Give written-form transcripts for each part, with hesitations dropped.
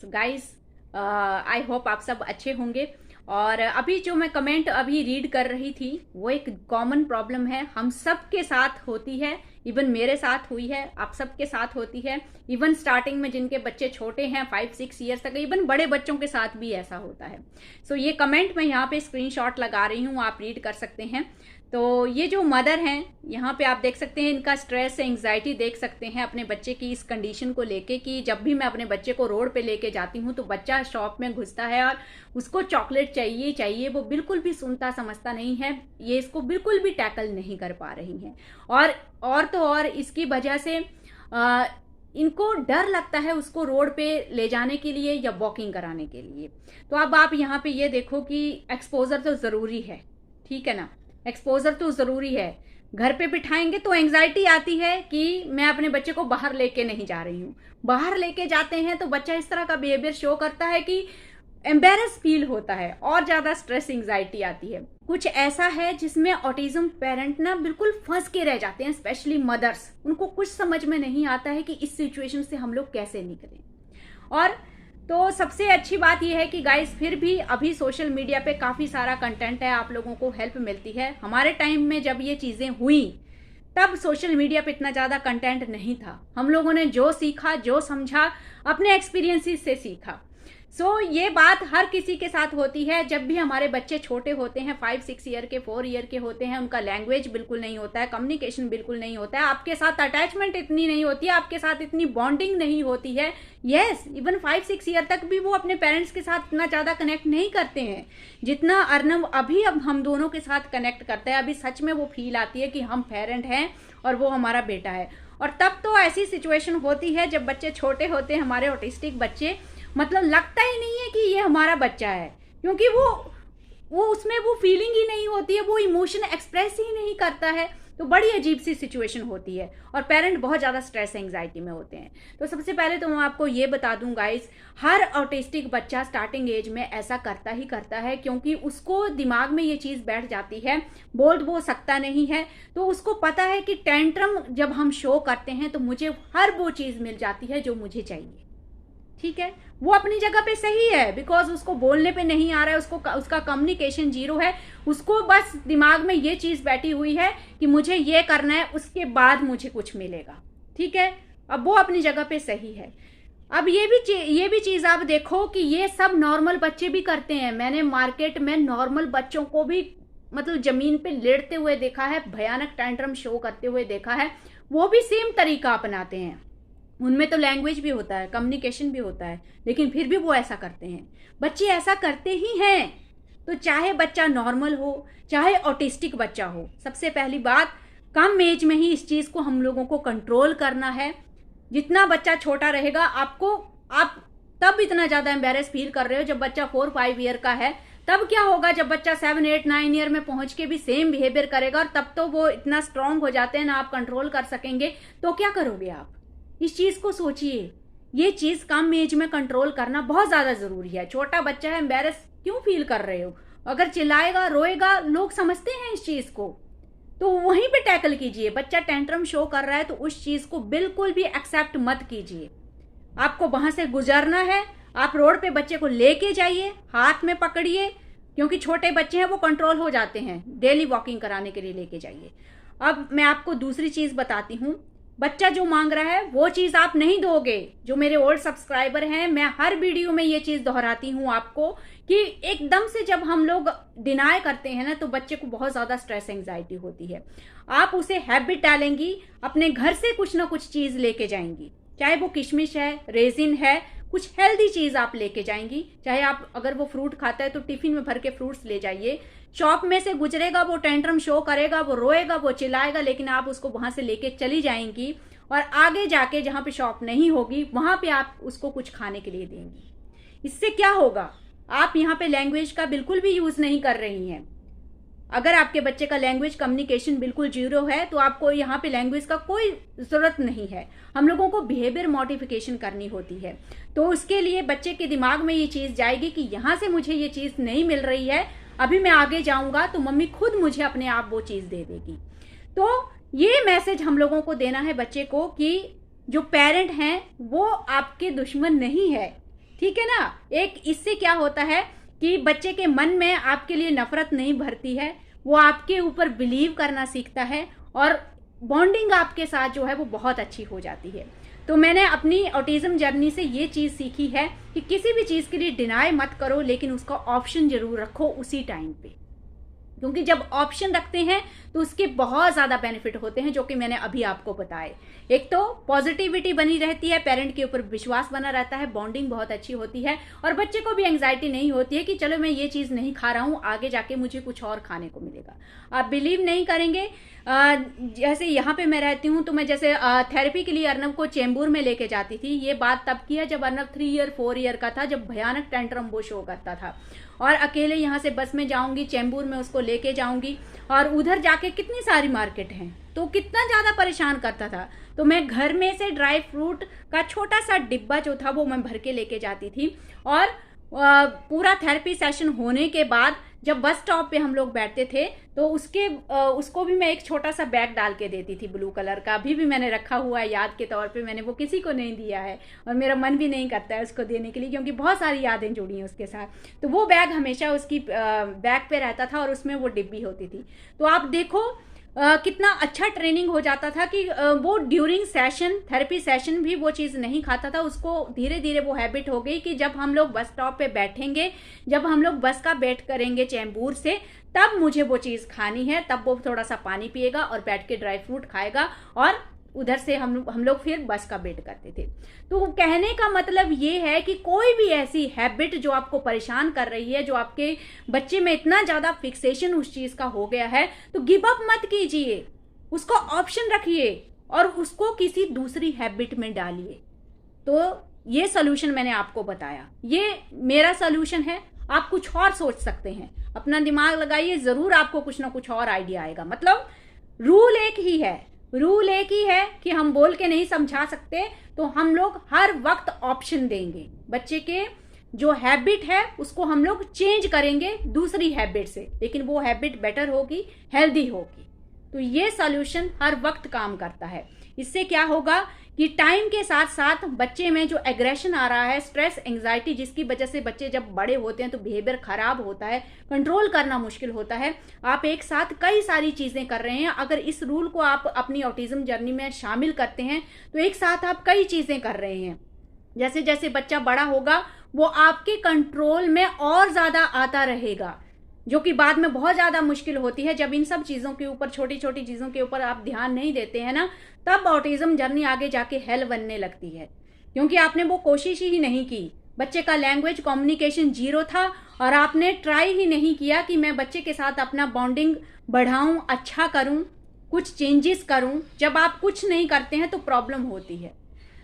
Guys, I hope आप सब अच्छे होंगे। और अभी जो मैं कमेंट अभी रीड कर रही थी वो एक कॉमन प्रॉब्लम है, हम सब के साथ होती है। इवन मेरे साथ हुई है, आप सबके साथ होती है। इवन स्टार्टिंग में जिनके बच्चे छोटे हैं 5-6 ईयर्स तक, इवन बड़े बच्चों के साथ भी ऐसा होता है। सो ये कमेंट मैं यहाँ पे स्क्रीनशॉट लगा रही हूँ, आप रीड कर सकते हैं। तो ये जो मदर हैं यहाँ पे आप देख सकते हैं, इनका स्ट्रेस एंग्जाइटी देख सकते हैं अपने बच्चे की इस कंडीशन को लेके कि जब भी मैं अपने बच्चे को रोड पे लेके जाती हूँ तो बच्चा शॉप में घुसता है और उसको चॉकलेट चाहिए चाहिए, वो बिल्कुल भी सुनता समझता नहीं है, ये इसको बिल्कुल भी टैकल नहीं कर पा रही हैं। और तो और इसकी वजह से इनको डर लगता है उसको रोड पे ले जाने के लिए या वॉकिंग कराने के लिए। तो अब आप यहाँ पे ये देखो कि एक्सपोजर तो ज़रूरी है, ठीक है ना, एक्सपोजर तो ज़रूरी है। घर पे बिठाएंगे तो एंग्जाइटी आती है कि मैं अपने बच्चे को बाहर लेके नहीं जा रही हूँ। बाहर लेके जाते हैं तो बच्चा इस तरह का बिहेवियर शो करता है कि एम्बेरस फील होता है और ज़्यादा स्ट्रेस एंग्जाइटी आती है। कुछ ऐसा है जिसमें ऑटिज्म पेरेंट ना बिल्कुल फंस के रह जाते हैं, स्पेशली मदर्स। उनको कुछ समझ में नहीं आता है कि इस सिचुएशन से हम लोग कैसे निकलें। और तो सबसे अच्छी बात यह है कि गाइस फिर भी अभी सोशल मीडिया पे काफ़ी सारा कंटेंट है, आप लोगों को हेल्प मिलती है। हमारे टाइम में जब ये चीज़ें हुई तब सोशल मीडिया पे इतना ज़्यादा कंटेंट नहीं था। हम लोगों ने जो सीखा, जो समझा, अपने एक्सपीरियंसेस से सीखा। ये बात हर किसी के साथ होती है। जब भी हमारे बच्चे छोटे होते हैं, 5-6 ईयर के, 4 ईयर के होते हैं, उनका लैंग्वेज बिल्कुल नहीं होता है, कम्युनिकेशन बिल्कुल नहीं होता है, आपके साथ अटैचमेंट इतनी नहीं होती है, आपके साथ इतनी बॉन्डिंग नहीं होती है। यस, इवन 5-6 ईयर तक भी वो अपने पेरेंट्स के साथ इतना ज़्यादा कनेक्ट नहीं करते हैं जितना अर्नव अभी अब हम दोनों के साथ कनेक्ट करता है। अभी सच में वो फील आती है कि हम पेरेंट हैं और वो हमारा बेटा है। और तब तो ऐसी सिचुएशन होती है जब बच्चे छोटे होते हैं, हमारे ऑटिस्टिक बच्चे, मतलब लगता ही नहीं है कि ये हमारा बच्चा है, क्योंकि वो उसमें वो फीलिंग ही नहीं होती है, वो इमोशन एक्सप्रेस ही नहीं करता है। तो बड़ी अजीब सी सिचुएशन होती है और पेरेंट बहुत ज़्यादा स्ट्रेस एंग्जाइटी में होते हैं। तो सबसे पहले तो मैं आपको ये बता दूं गाइस, हर ऑटिस्टिक बच्चा स्टार्टिंग एज में ऐसा करता ही करता है, क्योंकि उसको दिमाग में ये चीज़ बैठ जाती है, बोल वो सकता नहीं है, तो उसको पता है कि टेंट्रम जब हम शो करते हैं तो मुझे हर वो चीज़ मिल जाती है जो मुझे चाहिए। ठीक है, वो अपनी जगह पे सही है, बिकॉज उसको बोलने पे नहीं आ रहा है, उसका कम्युनिकेशन जीरो है, उसको बस दिमाग में ये चीज़ बैठी हुई है कि मुझे ये करना है, उसके बाद मुझे कुछ मिलेगा। ठीक है, अब वो अपनी जगह पे सही है। अब ये भी चीज़ आप देखो कि ये सब नॉर्मल बच्चे भी करते हैं। मैंने मार्केट में नॉर्मल बच्चों को भी मतलब ज़मीन पे लेटते हुए देखा है, भयानक टेंट्रम शो करते हुए देखा है, वो भी सेम तरीका अपनाते हैं। उनमें तो लैंग्वेज भी होता है, कम्युनिकेशन भी होता है, लेकिन फिर भी वो ऐसा करते हैं। बच्चे ऐसा करते ही हैं। तो चाहे बच्चा नॉर्मल हो, चाहे ऑटिस्टिक बच्चा हो, सबसे पहली बात, कम एज में ही इस चीज़ को हम लोगों को कंट्रोल करना है। जितना बच्चा छोटा रहेगा, आप तब इतना ज़्यादा एम्बेरस फील कर रहे हो जब बच्चा 4-5 ईयर का है। तब क्या होगा जब बच्चा 7-8-9 ईयर में पहुंच के भी सेम बिहेवियर करेगा, और तब तो वो इतना स्ट्रांग हो जाते हैं ना, आप कंट्रोल कर सकेंगे। तो क्या करोगे आप? इस चीज़ को सोचिए। ये चीज़ कम एज में कंट्रोल करना बहुत ज़्यादा ज़रूरी है। छोटा बच्चा है, एम्बेरस क्यों फील कर रहे हो? अगर चिल्लाएगा, रोएगा, लोग समझते हैं इस चीज़ को, तो वहीं पे टैकल कीजिए। बच्चा टेंट्रम शो कर रहा है तो उस चीज़ को बिल्कुल भी एक्सेप्ट मत कीजिए। आपको वहां से गुजरना है, आप रोड पे बच्चे को लेके जाइए, हाथ में पकड़िए, क्योंकि छोटे बच्चे हैं, वो कंट्रोल हो जाते हैं। डेली वॉकिंग कराने के लिए लेके जाइए। अब मैं आपको दूसरी चीज़ बताती हूँ। बच्चा जो मांग रहा है वो चीज़ आप नहीं दोगे। जो मेरे ओल्ड सब्सक्राइबर हैं, मैं हर वीडियो में ये चीज़ दोहराती हूँ आपको कि एकदम से जब हम लोग डिनाई करते हैं ना, तो बच्चे को बहुत ज़्यादा स्ट्रेस एंग्जाइटी होती है। आप उसे हैबिट डालेंगी, अपने घर से कुछ ना कुछ चीज़ लेके जाएंगी, चाहे वो किशमिश है, रेजिन है, कुछ हेल्दी चीज़ आप लेके जाएंगी। चाहे आप अगर वो फ्रूट खाता है तो टिफिन में भर के फ्रूट्स ले जाइए। शॉप में से गुजरेगा, वो टेंट्रम शो करेगा, वो रोएगा, वो चिल्लाएगा, लेकिन आप उसको वहां से लेके चली जाएंगी और आगे जाके जहां पे शॉप नहीं होगी वहां पे आप उसको कुछ खाने के लिए देंगी। इससे क्या होगा? आप यहाँ पे लैंग्वेज का बिल्कुल भी यूज नहीं कर रही हैं। अगर आपके बच्चे का लैंग्वेज कम्युनिकेशन बिल्कुल जीरो है तो आपको यहाँ पे लैंग्वेज का कोई ज़रूरत नहीं है। हम लोगों को बिहेवियर मॉडिफिकेशन करनी होती है। तो उसके लिए बच्चे के दिमाग में ये चीज़ जाएगी कि यहाँ से मुझे ये चीज़ नहीं मिल रही है, अभी मैं आगे जाऊँगा तो मम्मी खुद मुझे अपने आप वो चीज़ दे देगी। तो ये मैसेज हम लोगों को देना है बच्चे को कि जो पेरेंट हैं वो आपके दुश्मन नहीं है। ठीक है ना। एक इससे क्या होता है कि बच्चे के मन में आपके लिए नफरत नहीं भरती है, वो आपके ऊपर बिलीव करना सीखता है और बॉन्डिंग आपके साथ जो है वो बहुत अच्छी हो जाती है। तो मैंने अपनी ऑटिज्म जर्नी से ये चीज़ सीखी है कि किसी भी चीज़ के लिए डिनाई मत करो, लेकिन उसका ऑप्शन जरूर रखो उसी टाइम पे, क्योंकि जब ऑप्शन रखते हैं तो उसके बहुत ज़्यादा बेनिफिट होते हैं, जो कि मैंने अभी आपको बताए। एक तो पॉजिटिविटी बनी रहती है, पेरेंट के ऊपर विश्वास बना रहता है, बॉन्डिंग बहुत अच्छी होती है और बच्चे को भी एंग्जाइटी नहीं होती है कि चलो मैं ये चीज़ नहीं खा रहा हूँ, आगे जाके मुझे कुछ और खाने को मिलेगा। आप बिलीव नहीं करेंगे, जैसे यहाँ पे मैं रहती हूँ तो मैं जैसे थेरेपी के लिए अर्नब को चेंबूर में लेके जाती थी। ये बात तब की है जब अर्नब 3 ईयर 4 ईयर का था, जब भयानक टेंट्रम वो शो करता था। और अकेले यहाँ से बस में जाऊंगी, चेंबूर में उसको लेके जाऊंगी और उधर जाके कितनी सारी मार्केट हैं, तो कितना ज़्यादा परेशान करता था। तो मैं घर में से ड्राई फ्रूट का छोटा सा डिब्बा जो था वो मैं भर के लेके जाती थी और पूरा थेरेपी सेशन होने के बाद जब बस स्टॉप पे हम लोग बैठते थे तो उसको भी मैं एक छोटा सा बैग डाल के देती थी, ब्लू कलर का। अभी भी मैंने रखा हुआ है याद के तौर पे, मैंने वो किसी को नहीं दिया है और मेरा मन भी नहीं करता है उसको देने के लिए, क्योंकि बहुत सारी यादें जुड़ी हैं उसके साथ। तो वो बैग हमेशा उसकी बैग पे रहता था और उसमें वो डिब्बी होती थी। तो आप देखो कितना अच्छा ट्रेनिंग हो जाता था कि वो ड्यूरिंग सेशन, थेरेपी सेशन भी वो चीज़ नहीं खाता था। उसको धीरे धीरे वो हैबिट हो गई कि जब हम लोग बस स्टॉप पे बैठेंगे, जब हम लोग बस का वेट करेंगे चेंबूर से, तब मुझे वो चीज़ खानी है। तब वो थोड़ा सा पानी पिएगा और बैठ के ड्राई फ्रूट खाएगा और उधर से हम लोग फिर बस का वेट करते थे। तो कहने का मतलब ये है कि कोई भी ऐसी हैबिट जो आपको परेशान कर रही है, जो आपके बच्चे में इतना ज़्यादा फिक्सेशन उस चीज़ का हो गया है, तो गिव अप मत कीजिए, उसको ऑप्शन रखिए और उसको किसी दूसरी हैबिट में डालिए। तो ये सोल्यूशन मैंने आपको बताया, ये मेरा सोल्यूशन है। आप कुछ और सोच सकते हैं, अपना दिमाग लगाइए, ज़रूर आपको कुछ ना कुछ और आइडिया आएगा। मतलब रूल एक ही है, रूल एक ही है कि हम बोल के नहीं समझा सकते, तो हम लोग हर वक्त ऑप्शन देंगे। बच्चे के जो हैबिट है उसको हम लोग चेंज करेंगे दूसरी हैबिट से, लेकिन वो हैबिट बेटर होगी, हेल्दी होगी। तो ये सॉल्यूशन हर वक्त काम करता है। इससे क्या होगा कि टाइम के साथ साथ बच्चे में जो एग्रेशन आ रहा है, स्ट्रेस, एंग्जाइटी, जिसकी वजह से बच्चे जब बड़े होते हैं तो बिहेवियर खराब होता है, कंट्रोल करना मुश्किल होता है। आप एक साथ कई सारी चीज़ें कर रहे हैं। अगर इस रूल को आप अपनी ऑटिज्म जर्नी में शामिल करते हैं तो एक साथ आप कई चीज़ें कर रहे हैं। जैसे जैसे बच्चा बड़ा होगा वो आपके कंट्रोल में और ज़्यादा आता रहेगा, जो कि बाद में बहुत ज़्यादा मुश्किल होती है। जब इन सब चीज़ों के ऊपर, छोटी छोटी चीज़ों के ऊपर आप ध्यान नहीं देते हैं ना, तब ऑटिज्म जर्नी आगे जाके हेल बनने लगती है, क्योंकि आपने वो कोशिश ही नहीं की। बच्चे का लैंग्वेज कम्युनिकेशन 0 था और आपने ट्राई ही नहीं किया कि मैं बच्चे के साथ अपना बॉन्डिंग बढ़ाऊं, अच्छा करूं, कुछ चेंजेस करूं। जब आप कुछ नहीं करते हैं तो प्रॉब्लम होती है।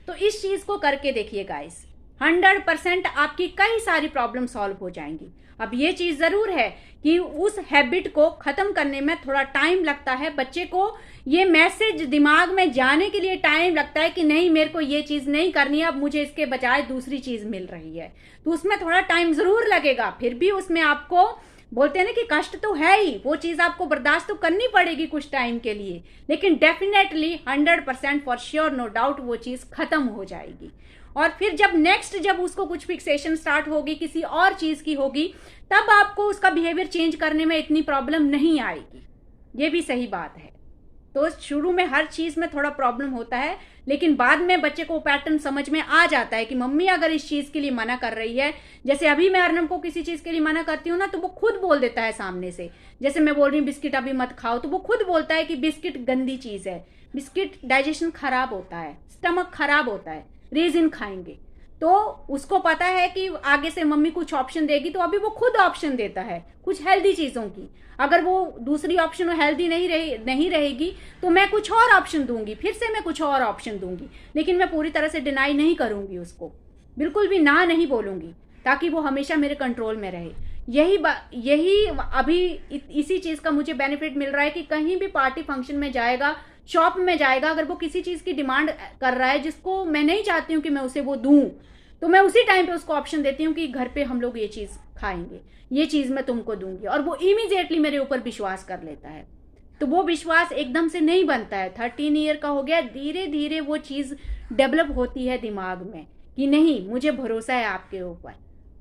तो इस चीज़ को करके देखिए गाइस, 100% आपकी कई सारी प्रॉब्लम सॉल्व हो जाएंगी। अब ये चीज़ ज़रूर है कि उस हैबिट को ख़त्म करने में थोड़ा टाइम लगता है। बच्चे को ये मैसेज दिमाग में जाने के लिए टाइम लगता है कि नहीं, मेरे को ये चीज़ नहीं करनी है, अब मुझे इसके बजाय दूसरी चीज़ मिल रही है। तो उसमें थोड़ा टाइम ज़रूर लगेगा। फिर भी उसमें आपको बोलते हैं ना कि कष्ट तो है ही, वो चीज़ आपको बर्दाश्त तो करनी पड़ेगी कुछ टाइम के लिए, लेकिन definitely 100% for sure, no doubt, वो चीज़ ख़त्म हो जाएगी। और फिर जब उसको कुछ फिक्सेशन स्टार्ट होगी, किसी और चीज़ की होगी, तब आपको उसका बिहेवियर चेंज करने में इतनी प्रॉब्लम नहीं आएगी। ये भी सही बात है। तो शुरू में हर चीज़ में थोड़ा प्रॉब्लम होता है, लेकिन बाद में बच्चे को पैटर्न समझ में आ जाता है कि मम्मी अगर इस चीज़ के लिए मना कर रही है, जैसे अभी मैं अर्नब को किसी चीज़ के लिए मना करती हूँ ना, तो वो खुद बोल देता है सामने से। जैसे मैं बोल रही हूँ बिस्किट अभी मत खाओ, तो वो खुद बोलता है कि बिस्किट गंदी चीज़ है, बिस्किट डाइजेशन खराब होता है, स्टमक खराब होता है, रेजिन खाएंगे। तो उसको पता है कि आगे से मम्मी कुछ ऑप्शन देगी, तो अभी वो खुद ऑप्शन देता है कुछ हेल्दी चीज़ों की। अगर वो दूसरी ऑप्शन हेल्दी नहीं रहेगी तो मैं कुछ और ऑप्शन दूंगी, फिर से मैं कुछ और ऑप्शन दूंगी, लेकिन मैं पूरी तरह से डिनाई नहीं करूंगी उसको, बिल्कुल भी ना नहीं बोलूंगी, ताकि वो हमेशा मेरे कंट्रोल में रहे। यही अभी इसी चीज़ का मुझे बेनिफिट मिल रहा है कि कहीं भी पार्टी फंक्शन में जाएगा, शॉप में जाएगा, अगर वो किसी चीज़ की डिमांड कर रहा है जिसको मैं नहीं चाहती हूँ कि मैं उसे वो दूँ, तो मैं उसी टाइम पे उसको ऑप्शन देती हूँ कि घर पे हम लोग ये चीज़ खाएंगे, ये चीज़ मैं तुमको दूंगी, और वो इमीडिएटली मेरे ऊपर विश्वास कर लेता है। तो वो विश्वास एकदम से नहीं बनता है, 13 ईयर का हो गया, धीरे धीरे वो चीज़ डेवलप होती है दिमाग में कि नहीं मुझे भरोसा है आपके ऊपर,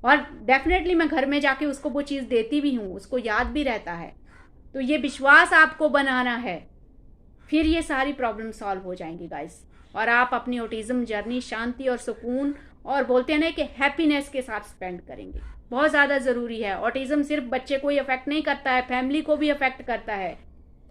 और डेफिनेटली मैं घर में जाके उसको वो चीज़ देती भी हूँ, उसको याद भी रहता है। तो ये विश्वास आपको बनाना है, फिर ये सारी प्रॉब्लम सॉल्व हो जाएंगी गाइस, और आप अपनी ऑटिज्म जर्नी शांति और सुकून और बोलते हैं ना कि हैप्पीनेस के साथ स्पेंड करेंगे। बहुत ज़्यादा ज़रूरी है। ऑटिज्म सिर्फ बच्चे को ही अफेक्ट नहीं करता है, फैमिली को भी अफेक्ट करता है।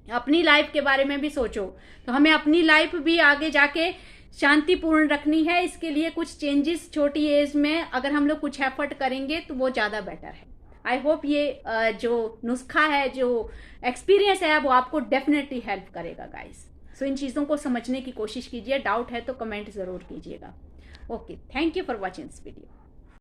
अपनी लाइफ के बारे में भी सोचो, तो हमें अपनी लाइफ भी आगे जाके शांतिपूर्ण रखनी है। इसके लिए कुछ चेंजेस छोटी एज में अगर हम लोग कुछ एफर्ट करेंगे तो वो ज़्यादा बेटर है। आई होप ये जो नुस्खा है, जो एक्सपीरियंस है, वो आपको डेफिनेटली हेल्प करेगा गाइस। सो इन चीज़ों को समझने की कोशिश कीजिए। डाउट है तो कमेंट ज़रूर कीजिएगा। Okay, thank you for watching this video.